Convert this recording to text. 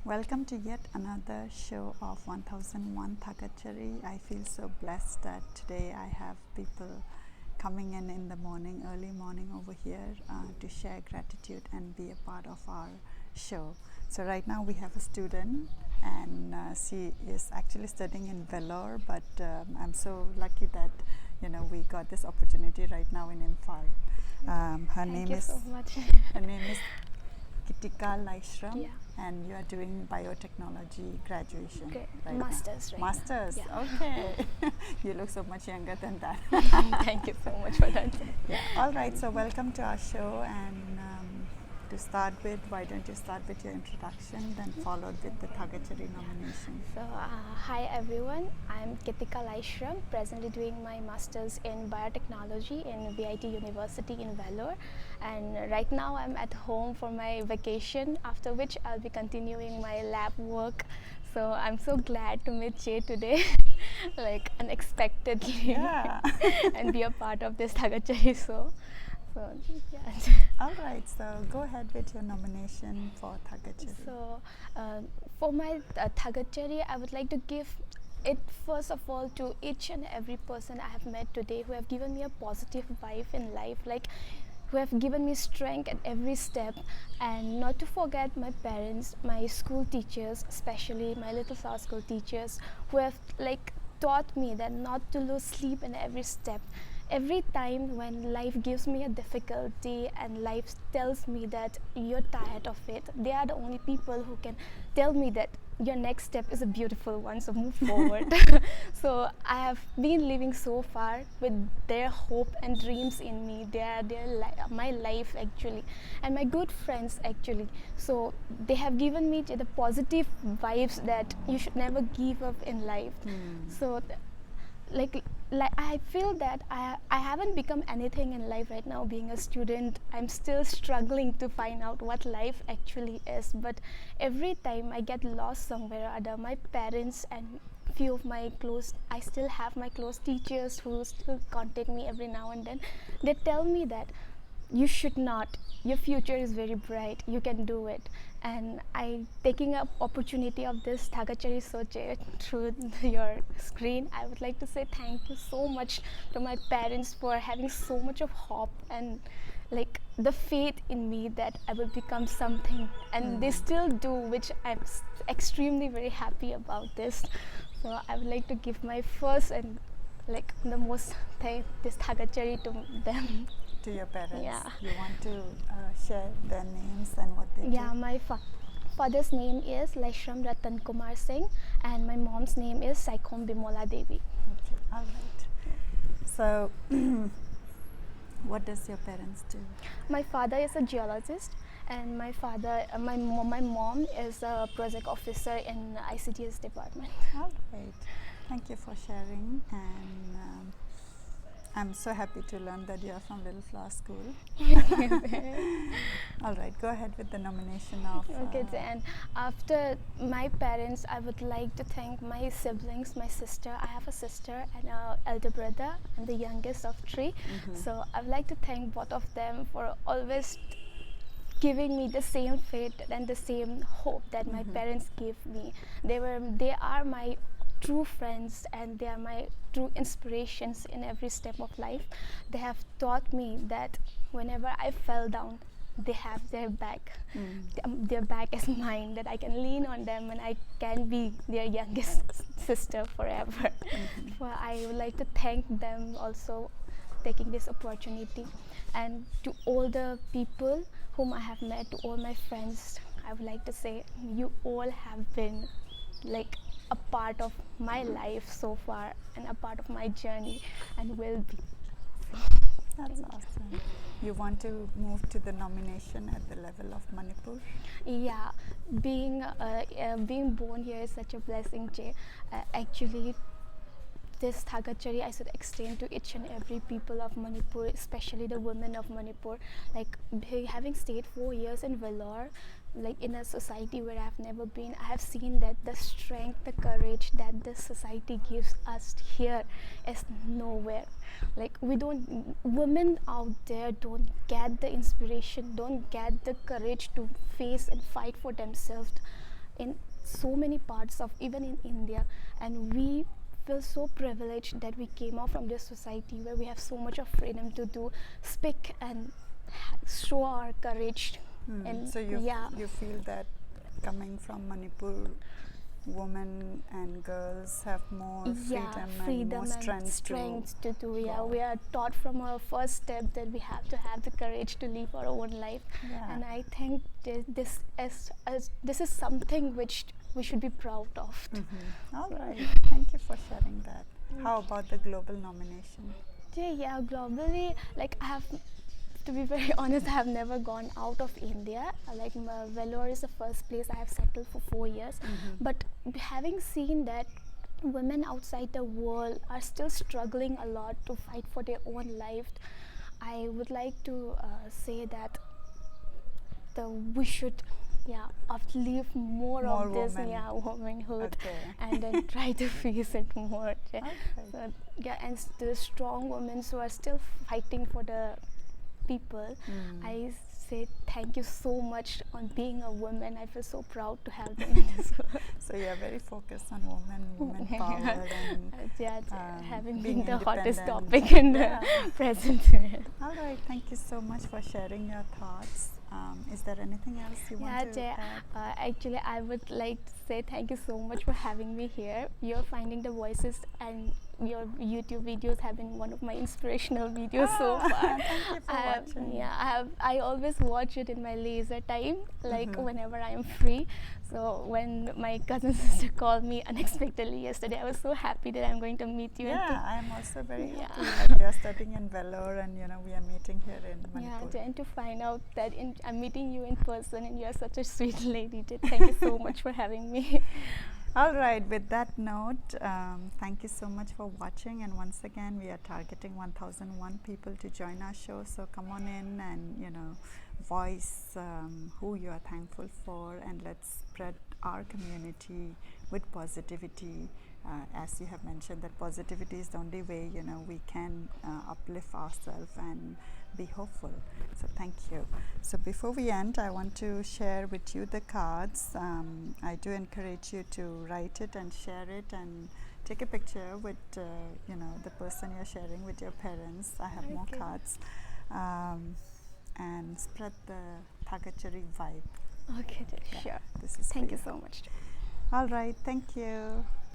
Welcome to yet another show of 1001 Thakachari. I feel so blessed that today I have people coming in the morning, early morning over here to share gratitude and be a part of our show. So right now we have a student and she is actually studying in Vellore, but I'm so lucky that we got this opportunity right now in Imphal. Her Thank name you is so much. her name is Kitika Laishram, Yeah. and you are doing biotechnology graduation. Okay. Right Masters now. right now. Masters. Yeah. Okay. You look so much younger than that. Thank you so much for that. Yeah. All right. So welcome to our show, and to start with, why don't you start with your introduction, then followed with the Thagachari nomination. So, hi everyone. I'm Kitika Laishram, presently doing my masters in biotechnology in VIT University in Vellore, and right now I'm at home for my vacation. After which I'll be continuing my lab work. So I'm so glad to meet Jay today, like unexpectedly, Yeah. and be a part of this Thagachari show. So yeah. All right. So go ahead with your nomination for Thagachari. So, for my Thagachari, I would like to give it first of all to each and every person I have met today who have given me a positive vibe in life, like who have given me strength at every step, and not to forget my parents, my school teachers, especially my little flower school teachers, who have like taught me that not to lose sleep in every step. Every time when life gives me a difficulty and life tells me that you're tired of it, they are the only people who can tell me that your next step is a beautiful one, so move forward. So I have been living so far with their hope and dreams in me. They are my life actually, and my good friends actually. So they have given me the positive vibes that you should never give up in life. So like I feel that I haven't become anything in life right now. Being a student, I'm still struggling to find out what life actually is, but every time I get lost somewhere or other, my parents and few of my close, I still have my close teachers who still contact me every now and then. They tell me that you should not, your future is very bright, you can do it. And I taking up opportunity of this Thagachari Soche through your screen, I would like to say thank you so much to my parents for having so much of hope and like the faith in me that I will become something, and they still do, which I'm extremely very happy about this. So I would like to give my first and like the most thank this Thagachari to them. To your parents. Yeah. You want to share their names and what they Yeah, do? my father's name is Laishram Ratan Kumar Singh, and my mom's name is Saikhom Bimola Devi. Okay, all right. So, what does your parents do? My father is a geologist, and my mom is a project officer in ICTS department. All right. Thank you for sharing, and I'm so happy to learn that you are from Little Flower School. All right, go ahead with the nomination of. Okay, and after my parents, I would like to thank my siblings, my sister. I have a sister and an elder brother. I'm the youngest of 3. So I would like to thank both of them for always giving me the same faith and the same hope that my parents gave me. They are my true friends, and they are my true inspirations in every step of life. They have taught me that whenever I fell down, they have their back. Their back is mine, that I can lean on them and I can be their youngest sister forever. So I would like to thank them also taking this opportunity, and to all the people whom I have met, to all my friends, I would like to say you all have been like a part of my life so far and a part of my journey and will be. That's awesome. You want to move to the nomination at the level of Manipur? Yeah, being born here is such a blessing, Jay. Actually, this Thagachari I should extend to each and every people of Manipur, especially the women of Manipur. Like having stayed 4 years in Vellore, like in a society where I have never been, I have seen that the strength, the courage that this society gives us here is nowhere. Like women out there don't get the inspiration, don't get the courage to face and fight for themselves in so many parts of even in India, and we feel so privileged that we came out from this society where we have so much of freedom to do, speak and show our courage. And So you feel that coming from Manipur, women and girls have more freedom and more strength to do. Wow. We are taught from our first step that we have to have the courage to live our own life. Yeah. And I think this is something which we should be proud of. All right. Thank you for sharing that. How about the global nomination? Yeah, globally, like I have, to be very honest, I have never gone out of India. Like Vellore is the first place I have settled for 4 years. But having seen that women outside the world are still struggling a lot to fight for their own life, I would like to say that we should uplift more of this womanhood, and then try to face it more. So, and the strong women who are still fighting for the people, I say thank you so much on being a woman. I feel so proud to have them in this world. So you are very focused on women power and having being been the hottest independent. topic in the present. All right, thank you so much for sharing your thoughts. Is there anything else you want to add? Actually, I would like to say thank you so much for having me here. You're Finding the Voices, and your YouTube videos have been one of my inspirational videos so far. Thank you for watching. I always watch it in my leisure time, like whenever I'm free. So when my cousin sister called me unexpectedly yesterday, I was so happy that I'm going to meet you. I am also very happy that you are studying in Vellore, and we are meeting here in Manipur. And to find out that I'm meeting you in person, and you're such a sweet lady. Thank you so much for having me. All right, with that note, thank you so much for watching, and once again we are targeting 1001 people to join our show, so come on in and voice who you are thankful for, and let's spread our community with positivity. As you have mentioned, that positivity is the only way we can uplift ourselves and be hopeful. So thank you. So before we end, I want to share with you the cards. I do encourage you to write it and share it and take a picture with the person you're sharing with your parents. I have more cards, and spread the Thagachari vibe. Okay, sure. This is thank you so much. All right, thank you.